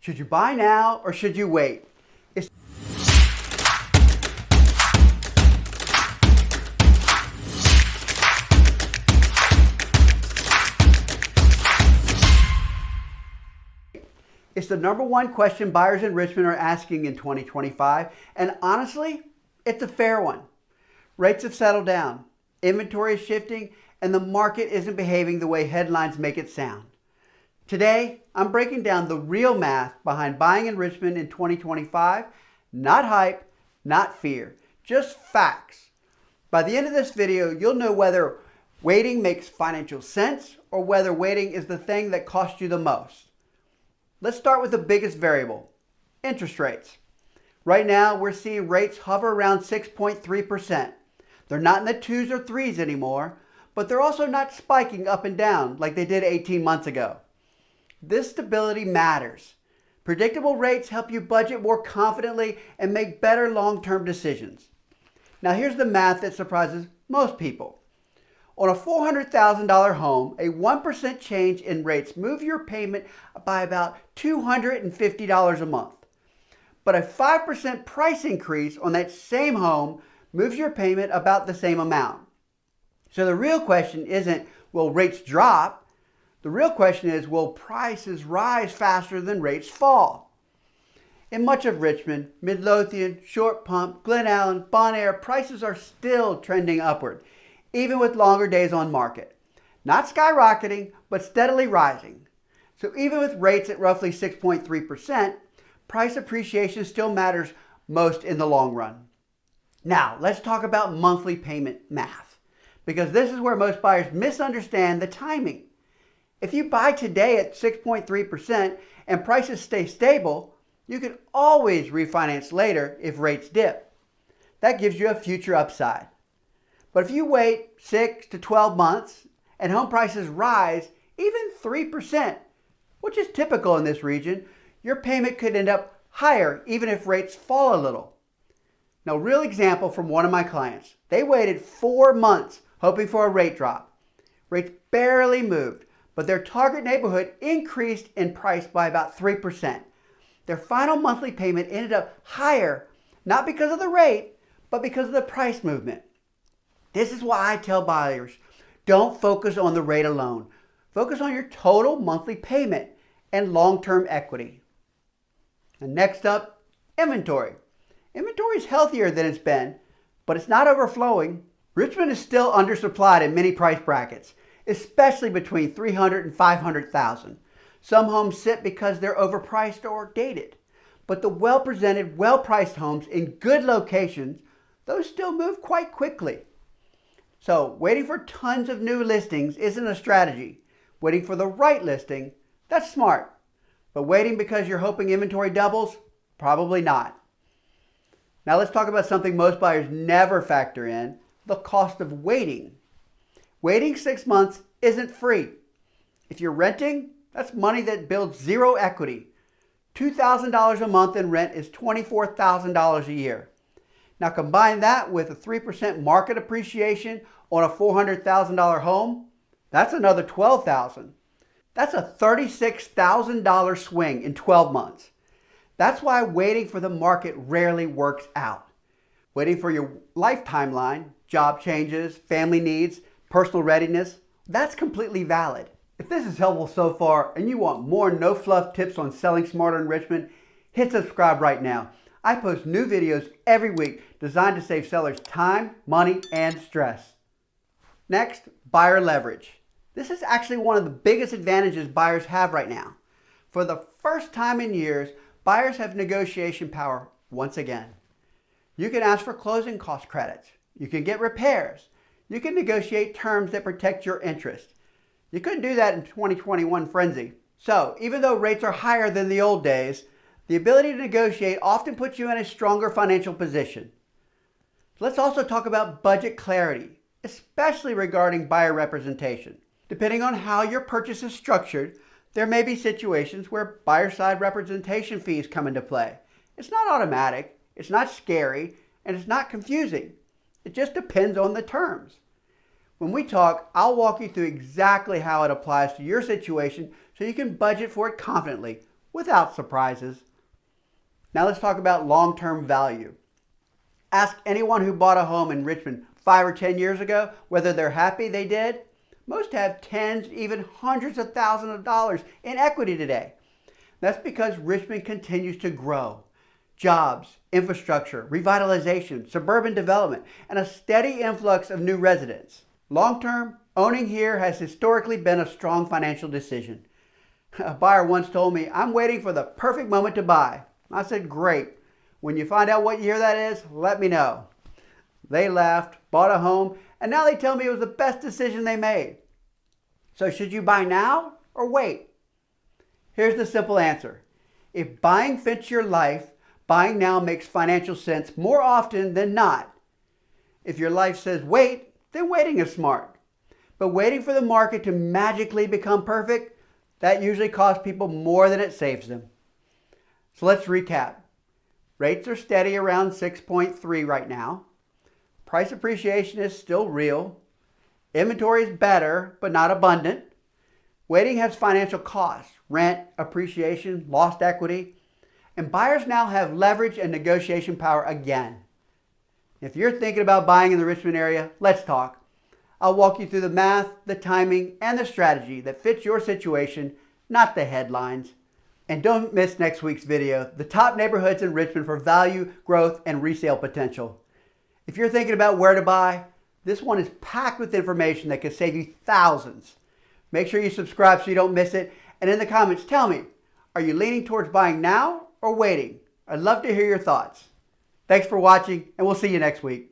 Should you buy now or should you wait? It's the number one question buyers in Richmond are asking in 2025, and honestly, it's a fair one. Rates have settled down, inventory is shifting, and the market isn't behaving the way headlines make it sound. Today, I'm breaking down the real math behind buying in Richmond in 2025, not hype, not fear, just facts. By the end of this video, you'll know whether waiting makes financial sense or whether waiting is the thing that costs you the most. Let's start with the biggest variable, interest rates. Right now, we're seeing rates hover around 6.3%. They're not in the 2s or 3s anymore, but they're also not spiking up and down like they did 18 months ago. This stability matters. Predictable rates help you budget more confidently and make better long-term decisions. Now here's the math that surprises most people. On a $400,000 home, a 1% change in rates moves your payment by about $250 a month. But a 5% price increase on that same home moves your payment about the same amount. So the real question isn't, will rates drop? The real question is, will prices rise faster than rates fall? In much of Richmond, Midlothian, Short Pump, Glen Allen, Bon Air, prices are still trending upward, even with longer days on market. Not skyrocketing, but steadily rising. So even with rates at roughly 6.3%, price appreciation still matters most in the long run. Now, let's talk about monthly payment math, because this is where most buyers misunderstand the timing. If you buy today at 6.3% and prices stay stable, you can always refinance later if rates dip. That gives you a future upside. But if you wait 6 to 12 months and home prices rise even 3%, which is typical in this region, your payment could end up higher even if rates fall a little. Now, real example from one of my clients. They waited 4 months hoping for a rate drop. Rates barely moved, but their target neighborhood increased in price by about 3%. Their final monthly payment ended up higher, not because of the rate, but because of the price movement. This is why I tell buyers, don't focus on the rate alone. Focus on your total monthly payment and long-term equity. And next up, inventory. Inventory is healthier than it's been, but it's not overflowing. Richmond is still undersupplied in many price brackets, especially between $300,000 and $500,000. Some homes sit because they're overpriced or dated, but the well-presented, well-priced homes in good locations, those still move quite quickly. So waiting for tons of new listings isn't a strategy. Waiting for the right listing, that's smart. But waiting because you're hoping inventory doubles, probably not. Now let's talk about something most buyers never factor in, the cost of waiting. Waiting 6 months isn't free. If you're renting, that's money that builds zero equity. $2,000 a month in rent is $24,000 a year. Now combine that with a 3% market appreciation on a $400,000 home, that's another $12,000. That's a $36,000 swing in 12 months. That's why waiting for the market rarely works out. Waiting for your life timeline, job changes, family needs, personal readiness, that's completely valid. If this is helpful so far and you want more no-fluff tips on selling smarter in Richmond, hit subscribe right now. I post new videos every week designed to save sellers time, money, and stress. Next, buyer leverage. This is actually one of the biggest advantages buyers have right now. For the first time in years, buyers have negotiation power once again. You can ask for closing cost credits. You can get repairs. You can negotiate terms that protect your interest. You couldn't do that in 2021 frenzy. So even though rates are higher than the old days, the ability to negotiate often puts you in a stronger financial position. Let's also talk about budget clarity, especially regarding buyer representation. Depending on how your purchase is structured, there may be situations where buyer side representation fees come into play. It's not automatic, it's not scary, and it's not confusing. It just depends on the terms. When we talk, I'll walk you through exactly how it applies to your situation so you can budget for it confidently without surprises. Now let's talk about long-term value. Ask anyone who bought a home in Richmond 5 or 10 years ago whether they're happy they did. Most have tens, even hundreds of thousands of dollars in equity today. That's because Richmond continues to grow. Jobs, infrastructure, revitalization, suburban development, and a steady influx of new residents. Long-term, owning here has historically been a strong financial decision. A buyer once told me, "I'm waiting for the perfect moment to buy." I said, "Great. When you find out what year that is, let me know." They laughed, bought a home, and now they tell me it was the best decision they made. So should you buy now or wait? Here's the simple answer. If buying fits your life, buying now makes financial sense more often than not. If your life says wait, then waiting is smart. But waiting for the market to magically become perfect, that usually costs people more than it saves them. So let's recap. Rates are steady around 6.3 right now. Price appreciation is still real. Inventory is better, but not abundant. Waiting has financial costs, rent, appreciation, lost equity. And buyers now have leverage and negotiation power again. If you're thinking about buying in the Richmond area, let's talk. I'll walk you through the math, the timing, and the strategy that fits your situation, not the headlines. And don't miss next week's video, the top neighborhoods in Richmond for value, growth, and resale potential. If you're thinking about where to buy, this one is packed with information that could save you thousands. Make sure you subscribe so you don't miss it. And in the comments, tell me, are you leaning towards buying now or waiting? I'd love to hear your thoughts. Thanks for watching, and we'll see you next week.